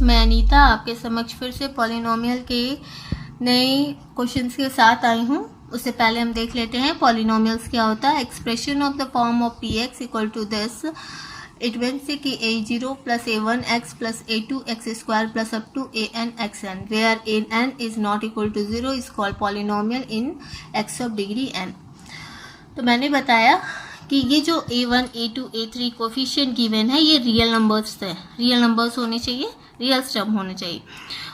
मैं अनीता आपके समक्ष फिर से पॉलिनोमियल के नए क्वेश्चंस के साथ आई हूँ। उससे पहले हम देख लेते हैं पॉलिनोमियल्स क्या होता है। Expression of the form of P x equal to this, it means कि a0 plus a1 x plus a2 x square plus up to an xn, where an is not equal to 0 is called polynomial in x of degree n। तो मैंने बताया कि ये जो a1, a2, a3 coefficient given है ये real numbers है, real numbers होने चाहिए, रियल टर्म होने चाहिए।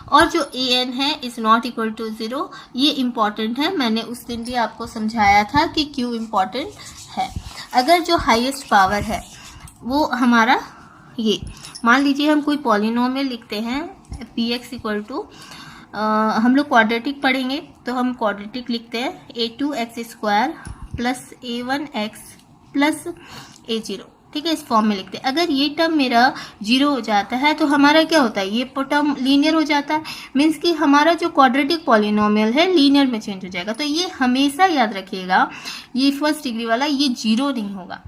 और जो an है इज़ नॉट इक्वल टू 0, ये इम्पॉर्टेंट है। मैंने उस दिन भी आपको समझाया था कि क्यों इम्पॉर्टेंट है। अगर जो हाईएस्ट पावर है वो हमारा ये, मान लीजिए हम कोई पॉलिनोमियल लिखते हैं पी एक्स इक्वल टू, हम लोग क्वाड्रेटिक पढ़ेंगे तो हम क्वाड्रेटिक लिखते हैं a2 x square plus a1 x plus a0, ठीक है, इस फॉर्म में लिखते हैं। अगर ये टर्म मेरा 0 हो जाता है तो हमारा क्या होता है, ये टर्म लीनियर हो जाता है, मीन्स कि हमारा जो क्वाड्रेटिक पॉलिनोमियल है लीनियर में चेंज हो जाएगा। तो ये हमेशा याद रखिएगा, ये फर्स्ट डिग्री वाला ये 0 नहीं होगा,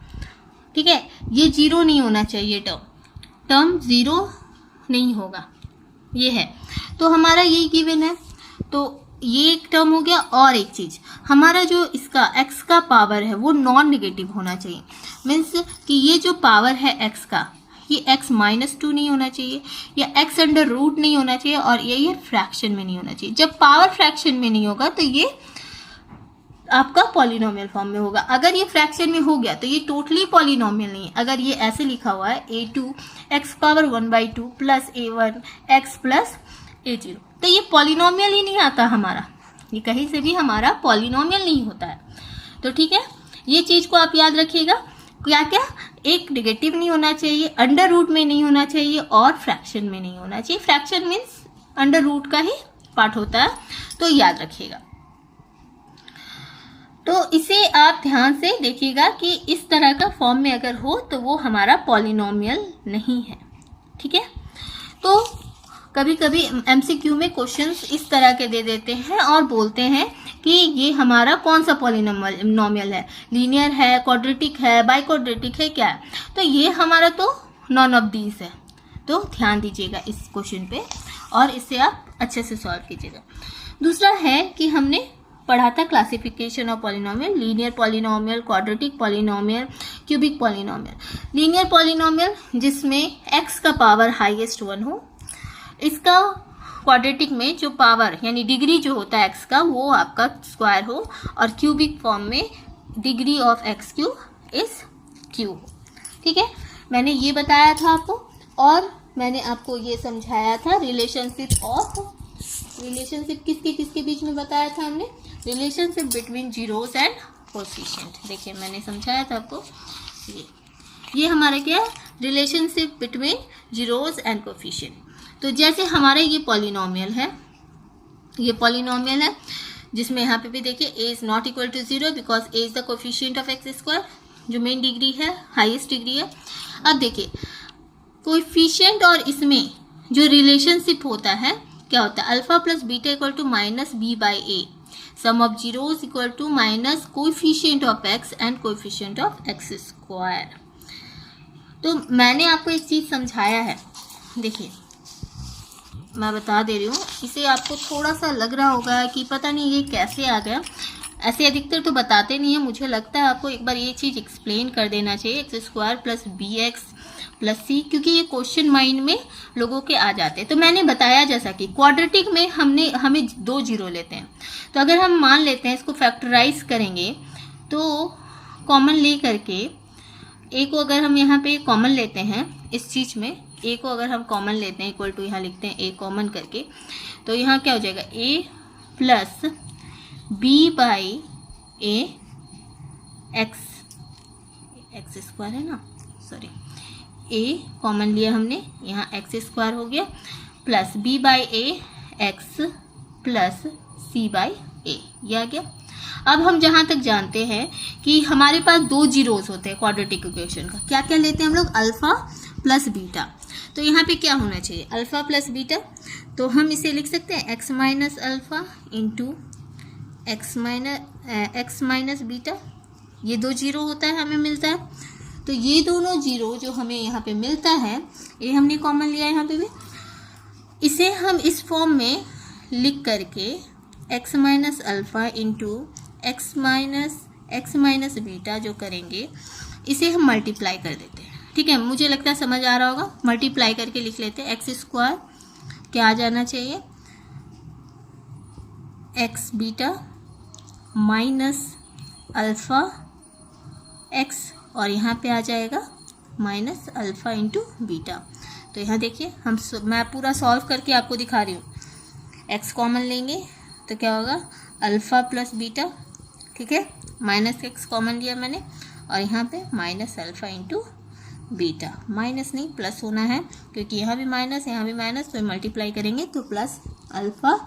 ठीक है, ये 0 नहीं होना चाहिए, टर्म 0 नहीं होगा, ये है। तो हमारा यही गिवन है, तो ये एक टर्म हो गया। और एक चीज़, हमारा जो इसका x का पावर है वो नॉन नेगेटिव होना चाहिए, मीन्स कि ये जो पावर है x का, ये x -2 नहीं होना चाहिए, या x अंडर रूट नहीं होना चाहिए, और ये फ्रैक्शन में नहीं होना चाहिए। जब पावर फ्रैक्शन में नहीं होगा तो ये आपका पॉलिनोमियल फॉर्म में होगा। अगर ये फ्रैक्शन में हो गया तो ये टोटली पॉलिनोमियल नहीं है। अगर ये ऐसे लिखा हुआ है a2 x power 1/2 plus a1 x plus a0, तो ये पॉलिनोमियल ही नहीं आता हमारा, ये कहीं से भी हमारा पॉलिनोमियल नहीं होता है। तो ठीक है, ये चीज़ को आप याद रखिएगा। क्या क्या, एक नेगेटिव नहीं होना चाहिए, अंडर रूट में नहीं होना चाहिए, और फ्रैक्शन में नहीं होना चाहिए। फ्रैक्शन मीन्स अंडर रूट का ही पार्ट होता है, तो याद रखिएगा। तो इसे आप ध्यान से देखिएगा कि इस तरह का फॉर्म में अगर हो तो वो हमारा पॉलिनोमियल नहीं है, ठीक है। तो कभी कभी एमसीक्यू में क्वेश्चंस इस तरह के दे देते हैं और बोलते हैं कि ये हमारा कौन सा पॉलिनोमियल है, लीनियर है, क्वाड्रेटिक है, बाइक्वाड्रेटिक है, क्या है। तो ये हमारा तो नॉन ऑफ दीज है। तो ध्यान दीजिएगा इस क्वेश्चन पे और इसे आप अच्छे से सॉल्व कीजिएगा। दूसरा है कि हमने पढ़ा था classification of polynomial, linear polynomial, quadratic polynomial, cubic polynomial. Linear polynomial जिसमें x का पावर हाईएस्ट 1 हो, इसका क्वाड्रेटिक में जो पावर यानी डिग्री जो होता है x का वो आपका स्क्वायर हो, और क्यूबिक फॉर्म में degree of x cube is Q हो, ठीक है। मैंने ये बताया था आपको, और मैंने आपको ये समझाया था रिलेशनशिप किसके किसके बीच में बताया था हमने, relationship between zeros and coefficient. देखिए मैंने समझाया था आपको, ये हमारा क्या है, relationship between zeros and coefficient. तो जैसे हमारा ये पॉलिनोमियल है, ये पॉलिनोमियल है जिसमें यहाँ पे भी देखिए a is not equal to 0 because a is the coefficient of x square, जो मेन डिग्री है, हाईएस्ट डिग्री है। अब देखिए कोफिशिएंट और इसमें जो रिलेशनशिप होता है क्या होता है, alpha plus beta equal to minus b/a, sum of zeros equal to minus coefficient of x and coefficient of x square. तो मैंने आपको एक चीज़ समझाया है, देखिए मैं बता दे रही हूँ, इसे आपको थोड़ा सा लग रहा होगा कि पता नहीं ये कैसे आ गया, ऐसे अधिकतर तो बताते नहीं है। मुझे लगता है आपको एक बार ये चीज़ एक्सप्लेन कर देना चाहिए, x square plus bx plus c, क्योंकि ये क्वेश्चन माइंड में लोगों के आ जाते हैं। तो मैंने बताया जैसा कि क्वाड्रेटिक में हमें 2 जीरो लेते हैं, तो अगर हम मान लेते हैं इसको फैक्टराइज करेंगे तो कॉमन ले करके a को अगर हम यहाँ पे कॉमन लेते हैं, इस चीज़ में a को अगर हम कॉमन लेते हैं, इक्वल टू यहाँ लिखते हैं a कॉमन करके, तो यहाँ क्या हो जाएगा, a plus b/a x square है ना, सॉरी a कॉमन लिया हमने, यहाँ x स्क्वायर हो गया, plus b/a x plus c/a, ये आ गया। अब हम जहाँ तक जानते हैं कि हमारे पास 2 जीरोस होते हैं क्वाड्रेटिक इक्वेशन का, क्या क्या लेते हैं हम लोग, अल्फा प्लस बीटा। तो यहाँ पे क्या होना चाहिए, अल्फा प्लस बीटा, तो हम इसे लिख सकते हैं x minus alpha into x minus beta. ये 2 जीरो होता है, हमें मिलता है। तो ये दोनों जीरो जो हमें यहाँ पे मिलता है, ये हमने कॉमन लिया है यहाँ पे भी, इसे हम इस फॉर्म में लिख करके x minus alpha into x minus beta जो करेंगे, इसे हम मल्टीप्लाई कर देते हैं। ठीक है, मुझे लगता है समझ आ रहा होगा। मल्टीप्लाई करके लिख लेते हैं। एक्स स्क्वायर क्या आ जाना चाहिए, x beta minus alpha x, और यहाँ पे आ जाएगा माइनस अल्फ़ा इंटू बीटा। तो यहाँ देखिए मैं पूरा सॉल्व करके आपको दिखा रही हूँ। एक्स कॉमन लेंगे तो क्या होगा, अल्फ़ा प्लस बीटा। ठीक है, माइनस एक्स कॉमन लिया मैंने, और यहाँ पे minus alpha into beta. Minus नहीं प्लस होना है, क्योंकि यहाँ भी माइनस यहाँ भी माइनस, तो मल्टीप्लाई करेंगे तो प्लस अल्फ़ा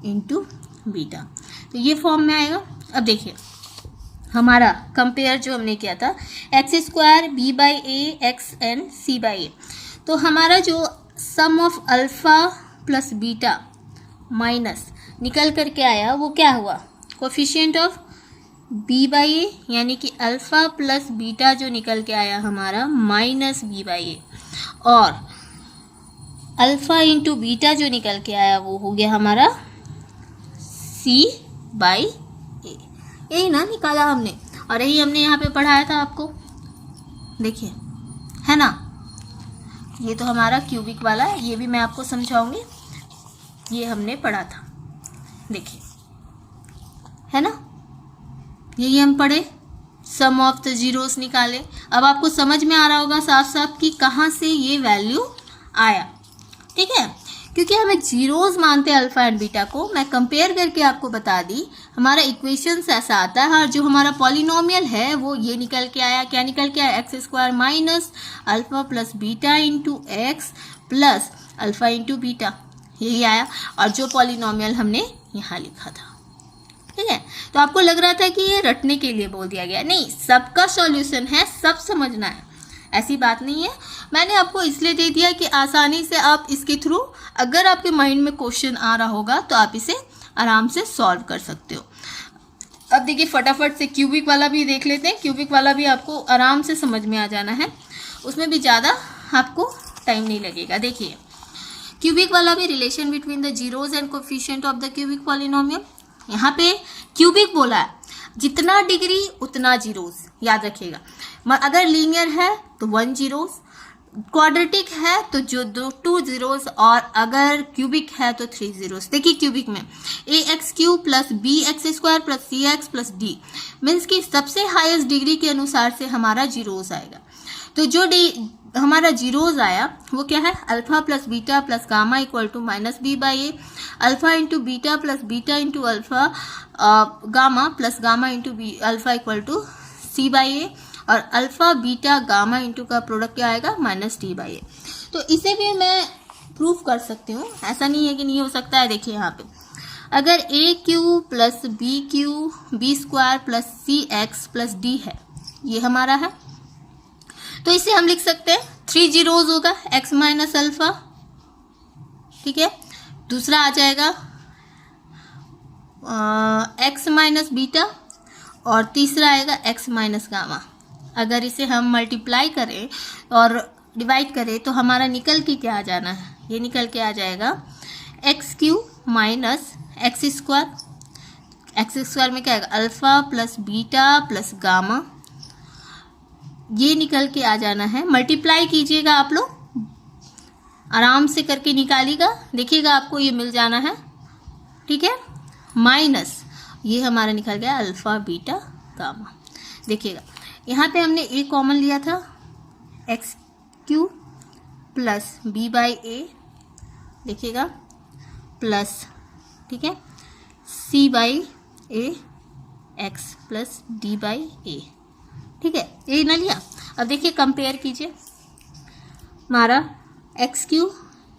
इंटू बीटा। तो ये फॉर्म में आएगा। अब देखिए हमारा कंपेयर जो हमने किया था, x square b by A x n c by a, तो हमारा जो sum of alpha plus beta minus निकल करके आया वो क्या हुआ, coefficient of b by a, यानी कि अल्फ़ा प्लस बीटा जो निकल के आया हमारा माइनस बी बाई ए, और अल्फ़ा इंटू बीटा जो निकल के आया वो हो गया हमारा सी बाई ए। यही ना निकाला हमने, और यही हमने यहाँ पे पढ़ाया था आपको, देखिए है ना। ये तो हमारा क्यूबिक वाला है, ये भी मैं आपको समझाऊंगी, ये हमने पढ़ा था, देखिए है ना। यही हम पढ़े, सम ऑफ द जीरोस निकाले। अब आपको समझ में आ रहा होगा साफ साफ कि कहाँ से ये वैल्यू आया। ठीक है, क्योंकि हमें जीरोस मानते हैं अल्फ़ा एंड बीटा को। मैं कंपेयर करके आपको बता दी, हमारा इक्वेशंस ऐसा आता है, और जो हमारा पॉलिनोमियल है वो ये निकल के आया। क्या निकल के आया, x square minus alpha plus beta into x plus alpha into beta, यही आया। और जो पॉलिनोमियल हमने यहाँ लिखा था। ठीक है, तो आपको लग रहा था कि ये रटने के लिए बोल दिया गया, नहीं, सबका सॉल्यूशन है, सब समझना है, ऐसी बात नहीं है। मैंने आपको इसलिए दे दिया कि आसानी से आप इसके थ्रू, अगर आपके माइंड में क्वेश्चन आ रहा होगा तो आप इसे आराम से सॉल्व कर सकते हो। अब देखिए फटाफट से क्यूबिक वाला भी देख लेते हैं। क्यूबिक वाला भी आपको आराम से समझ में आ जाना है, उसमें भी ज़्यादा आपको टाइम नहीं लगेगा। देखिए क्यूबिक वाला भी, relation between the zeros and coefficient of the cubic polynomial. यहाँ पे क्यूबिक बोला है, जितना डिग्री उतना जीरोस, याद रखिएगा। अगर लीनियर है तो 1 जीरोस, क्वाड्रेटिक है तो जो 2 जीरोस, और अगर क्यूबिक है तो 3 जीरोस। देखिए क्यूबिक में a x cube plus b x square plus c x plus d, means कि सबसे हाईएस्ट डिग्री के अनुसार से हमारा जीरोस आएगा। तो जो हमारा जीरोस आया वो क्या है, alpha plus beta plus gamma equal to minus B by a, alpha into beta plus beta into alpha gamma plus gamma into alpha equal to c by a, और अल्फ़ा बीटा गामा इंटू का product क्या आएगा, minus d by a. तो इसे भी मैं proof कर सकती हूँ, ऐसा नहीं है कि नहीं हो सकता है। देखिए यहाँ पे अगर a q plus b q b square plus c x plus d है, ये हमारा है, तो इसे हम लिख सकते हैं 3 जीरोज होगा, x माइनस अल्फ़ा। ठीक है, दूसरा आ जाएगा x माइनस बीटा, और तीसरा आएगा x माइनस गामा। अगर इसे हम मल्टीप्लाई करें और डिवाइड करें तो हमारा निकल के क्या आ जाना है, ये निकल के आ जाएगा x Q minus x square में क्या आएगा, alpha plus beta plus gamma, ये निकल के आ जाना है। मल्टीप्लाई कीजिएगा, आप लोग आराम से करके निकालिएगा, देखिएगा आपको ये मिल जाना है। ठीक है, माइनस ये हमारा निकल गया अल्फ़ा बीटा गामा। देखिएगा यहाँ पे हमने ए कॉमन लिया था, x q plus b by a, देखिएगा प्लस, ठीक है, c by A x plus d by a. ठीक है, ये ना लिया। अब देखिए कंपेयर कीजिए, हमारा एक्स क्यू,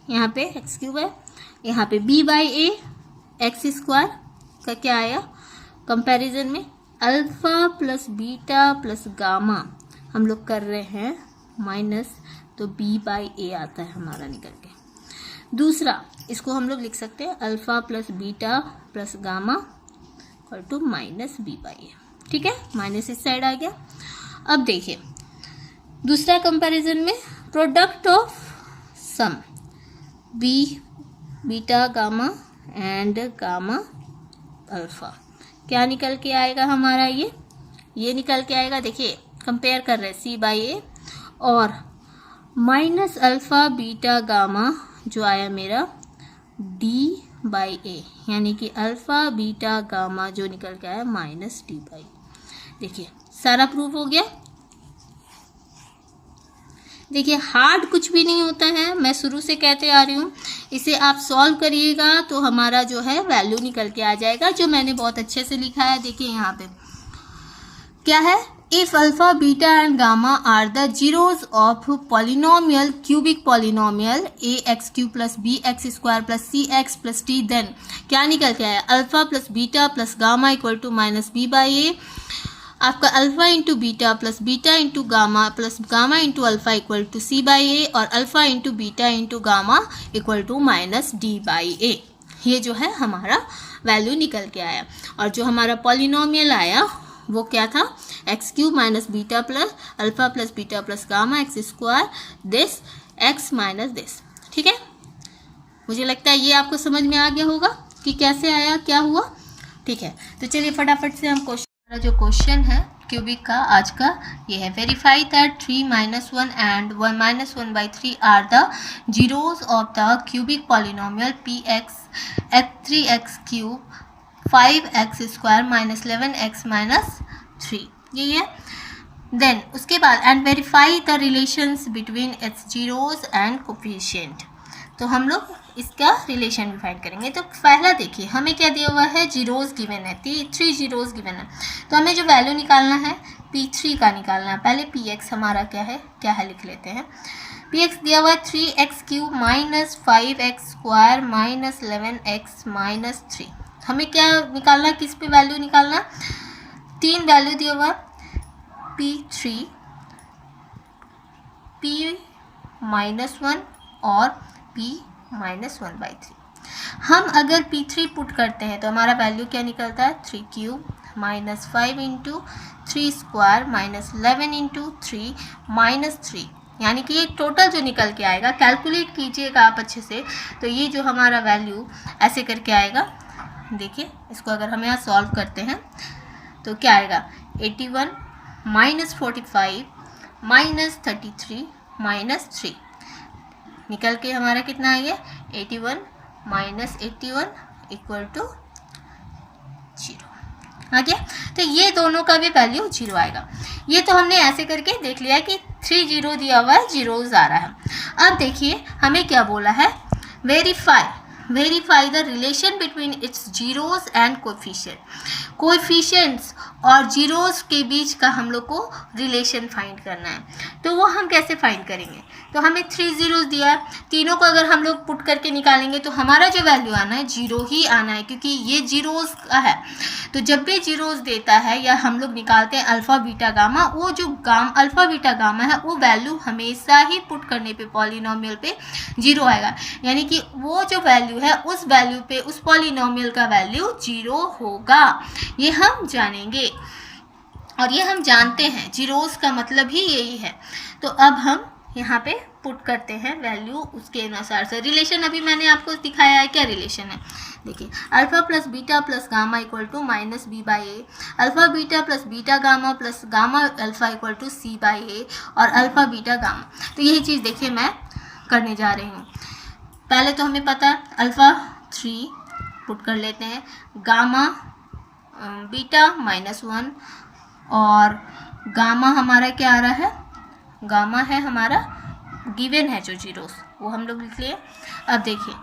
यहाँ पे एक्स क्यूब है, यहाँ पे B by A x square का क्या आया, कंपैरिजन में alpha plus beta plus gamma हम लोग कर रहे हैं माइनस, तो बी बाई ए आता है हमारा निकल के। दूसरा इसको हम लोग लिख सकते हैं alpha plus beta plus gamma equal to minus B by a. ठीक है, माइनस इस साइड आ गया। अब देखिए दूसरा कंपैरिजन में product of sum B beta gamma and gamma alpha. क्या निकल के आएगा हमारा? ये निकल के आएगा। देखिए कंपेयर कर रहे हैं सी बाई ए और माइनस अल्फ़ा बीटा गामा जो आया मेरा डी बाई ए, यानी कि अल्फ़ा बीटा गामा जो निकल के आया माइनस डी बाई। देखिए सारा प्रूफ हो गया। देखिए हार्ड कुछ भी नहीं होता है, मैं शुरू से कहते आ रही हूँ। इसे आप सॉल्व करिएगा तो हमारा जो है वैल्यू निकल के आ जाएगा, जो मैंने बहुत अच्छे से लिखा है। देखिए यहाँ पे क्या है, if alpha beta and gamma are the zeros of polynomial cubic polynomial a x q plus b x square plus c x plus t, then क्या निकल के आया? Alpha plus beta plus gamma equal to minus B by a. आपका alpha into beta into gamma plus gamma into alpha equal to c by a, और alpha into beta into gamma equal to minus d by ए। ये जो है हमारा value निकल के आया। और जो हमारा पॉलिनोमियल आया वो क्या था? X cube minus beta plus alpha plus beta plus gamma x square this x minus this. ठीक है, मुझे लगता है ये आपको समझ में आ गया होगा कि कैसे आया, क्या हुआ। ठीक है, तो चलिए फटाफट से हम जो क्वेश्चन है क्यूबिक का आज का ये है, verify that 3 - 1 and 1 - 1/3 are the zeros of the cubic polynomial P x 3x cube 5x square minus 11x minus 3। ये है। देन उसके बाद and verify the relations between its zeros and coefficient. तो हम लोग इसका रिलेशन भी फाइंड करेंगे। तो पहला देखिए हमें क्या दिया हुआ है, जीरोज गिवन है, 3 जीरोज गिवन है। तो हमें जो वैल्यू निकालना है P3 का निकालना है। पहले Px हमारा क्या है लिख लेते हैं। Px दिया हुआ है 3x cube minus 5x square minus 11x minus 3। हमें क्या निकालना, किस पे वैल्यू निकालना? 3 वैल्यू दिया हुआ P3 P-1 और P-1/3। हम अगर P3 पुट करते हैं तो हमारा वैल्यू क्या निकलता है? 3 cube minus 5 into 3 square minus 11 into 3 minus 3, यानी कि ये टोटल जो निकल के आएगा, कैलकुलेट कीजिएगा आप अच्छे से। तो ये जो हमारा वैल्यू ऐसे करके आएगा। देखिए इसको अगर हम यहाँ सॉल्व करते हैं तो क्या आएगा? 81 माइनस 45 माइनस 33 माइनस 3 निकल के हमारा कितना आ गया? 81 माइनस 81 इक्वल टू 0 आ गया। तो ये दोनों का भी वैल्यू 0 आएगा। ये तो हमने ऐसे करके देख लिया कि 3 0 दिया हुआ है, जीरोज आ रहा है। अब देखिए हमें क्या बोला है, verify the relation between its zeros and coefficients और जीरोज के बीच का हम लोग को रिलेशन फाइंड करना है। तो वो हम कैसे फाइंड करेंगे? तो हमें 3 जीरोज दिया है, तीनों को अगर हम लोग पुट करके निकालेंगे तो हमारा जो वैल्यू आना है 0 ही आना है, क्योंकि ये जीरोज का है। तो जब भी जीरोज देता है या हम लोग निकालते हैं अल्फा बीटा गामा, वो जो अल्फा बीटा गामा है वो वैल्यू हमेशा ही पुट करने पे पॉलिनोमियल पे 0 आएगा, यानी कि वो जो वैल्यू है उस वैल्यू पे उस पॉलिनोमियल का वैल्यू 0 होगा। ये हम जानेंगे और ये हम जानते हैं, जीरोज का मतलब ही यही है। तो अब हम यहाँ पे पुट करते हैं वैल्यू उसके अनुसार से। रिलेशन अभी मैंने आपको दिखाया है, क्या रिलेशन है देखिए, alpha plus beta plus gamma equal to minus B by a, alpha beta plus beta gamma plus gamma alpha equal to c by a, और अल्फा बीटा गामा। तो यही चीज़ देखिए मैं करने जा रही हूँ। पहले तो हमें पता है अल्फा 3 पुट कर लेते हैं, गामा बीटा -1, और गामा हमारा क्या आ रहा है? गामा है हमारा गिवन है जो जीरोस, वो हम लोग लिख लिए। अब देखिए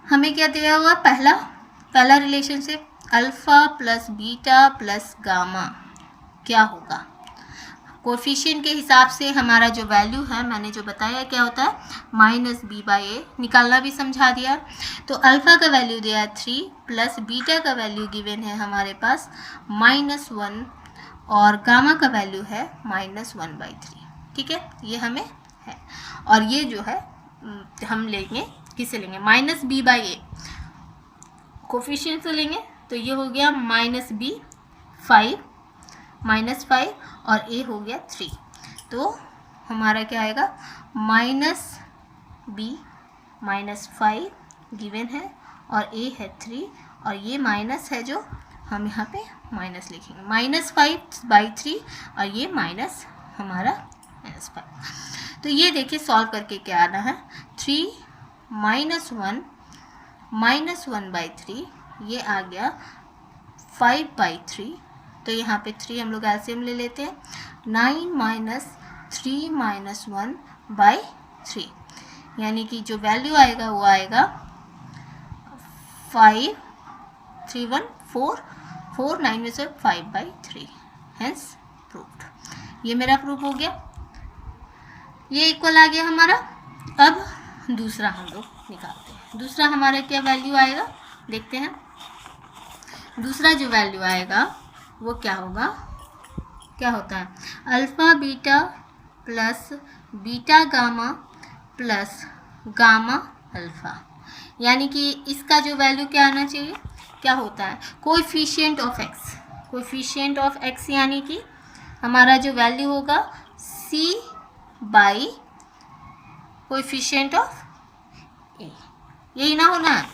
हमें क्या दिया हुआ, पहला relationship alpha plus beta plus gamma क्या होगा? कोएफिशिएंट के हिसाब से हमारा जो वैल्यू है मैंने जो बताया क्या होता है, माइनस बी बाई ए, निकालना भी समझा दिया। तो अल्फा का वैल्यू दिया 3 प्लस बीटा का वैल्यू गिवन है हमारे पास -1, और गामा का वैल्यू है -1/3। ठीक है, ये हमें है। और ये जो है हम लेंगे, किसे लेंगे? Minus B by A, coefficient से लेंगे। तो ये हो गया -5 और ए हो गया 3। तो हमारा क्या आएगा? -b -5 गिवन है और a है 3 और ये माइनस है जो हम यहाँ पे माइनस लिखेंगे, -5/3 और ये माइनस हमारा -5। तो ये देखिए सॉल्व करके क्या आना है, 3 - 1/3 ये आ गया 5/3। तो यहाँ पे 3 हम लोग एलसीएम ले लेते हैं, 9 - 3 - 1/3 यानी कि जो वैल्यू आएगा वो आएगा 5 3 1 4 4 9 में से 5/3, हेंस प्रूव्ड। ये मेरा प्रूफ हो गया, ये इक्वल आ गया हमारा। अब दूसरा हम लोग निकालते हैं, दूसरा हमारा क्या वैल्यू आएगा देखते हैं। दूसरा जो वैल्यू आएगा वो क्या होगा, क्या होता है, alpha beta plus beta gamma plus gamma alpha, यानी कि इसका जो वैल्यू क्या आना चाहिए, क्या होता है, coefficient of x. Coefficient of x यानी कि हमारा जो वैल्यू होगा c बाई कोएफिशिएंट ऑफ ए, यही ना होना है।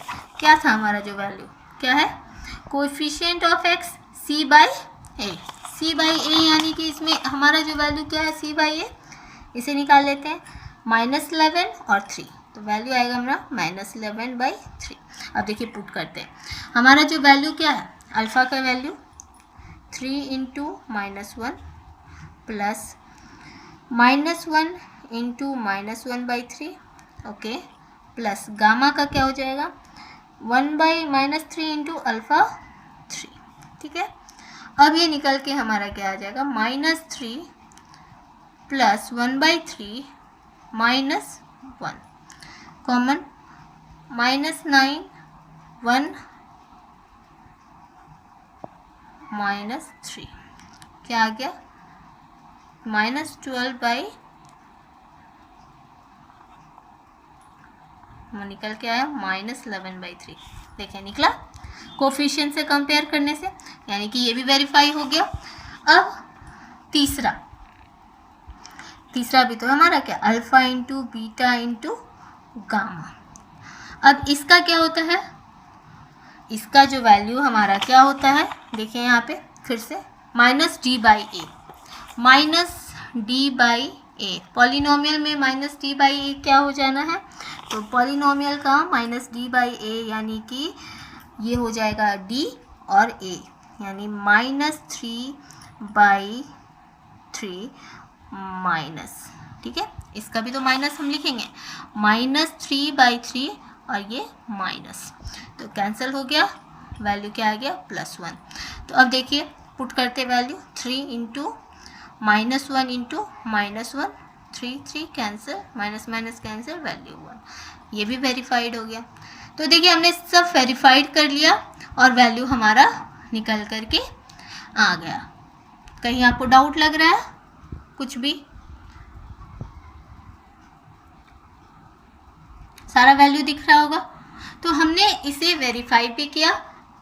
क्या था हमारा जो वैल्यू, क्या है, coefficient of x c by a. c by a यानी कि इसमें हमारा जो वैल्यू क्या है c बाई ए, इसे निकाल लेते हैं, -11 और 3, तो वैल्यू आएगा हमारा -11/3। अब देखिए पुट करते हैं, हमारा जो वैल्यू क्या है, अल्फ़ा का value 3 × -1 plus -1 × -1/3, okay, plus gamma का क्या हो जाएगा 1/-3 × अल्फ़ा 3, ठीक है। अब ये निकल के हमारा क्या आ जाएगा, -3 प्लस 1/3 -1 कॉमन, -9 1 -3 क्या आ गया, -12 निकल के आया -11/3। देखें निकला कोफिशिएंट से कंपेयर करने से, यानी कि ये भी वेरीफाई हो गया। अब तीसरा भी तो हमारा क्या, अल्फ़ा × बीटा × गामा। अब इसका क्या होता है, इसका जो वैल्यू हमारा क्या होता है, देखिए यहाँ पे फिर से -d/a, -d/a, पॉलिनोमियल में -d/a क्या हो जाना है, तो पॉलिनोमियल का -d/a यानी कि ये हो जाएगा d और a, यानी -3/3 माइनस, ठीक है, इसका भी तो माइनस हम लिखेंगे, -3/3 और ये माइनस, तो कैंसिल हो गया, वैल्यू क्या आ गया +1। तो अब देखिए पुट करते value, 3 × -1 × -1 3 3 cancel, minus minus cancel, value 1, ये भी वेरीफाइड हो गया। तो देखिए हमने सब वेरीफाइड कर लिया और वैल्यू हमारा निकल करके आ गया। कहीं आपको डाउट लग रहा है, कुछ भी, सारा वैल्यू दिख रहा होगा। तो हमने इसे वेरीफाई भी किया,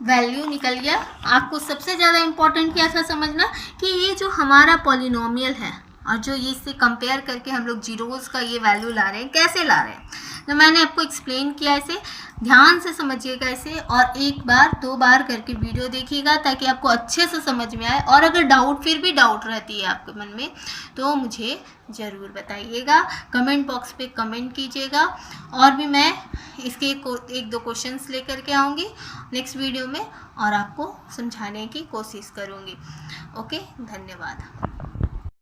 वैल्यू निकल गया। आपको सबसे ज़्यादा इम्पोर्टेंट क्या था समझना कि ये जो हमारा पॉलिनोमियल है और जो ये इससे कंपेयर करके हम लोग जीरोज़ का ये वैल्यू ला रहे हैं, कैसे ला रहे हैं, तो मैंने आपको एक्सप्लेन किया, इसे ध्यान से समझिएगा इसे, और एक बार 2 बार करके वीडियो देखिएगा ताकि आपको अच्छे से समझ में आए। और अगर फिर भी डाउट रहती है आपके मन में तो मुझे ज़रूर बताइएगा, कमेंट बॉक्स पे कमेंट कीजिएगा, और भी मैं इसके 1-2 क्वेश्चंस लेकर के आऊँगी नेक्स्ट वीडियो में और आपको समझाने की कोशिश करूँगी। ओके, धन्यवाद।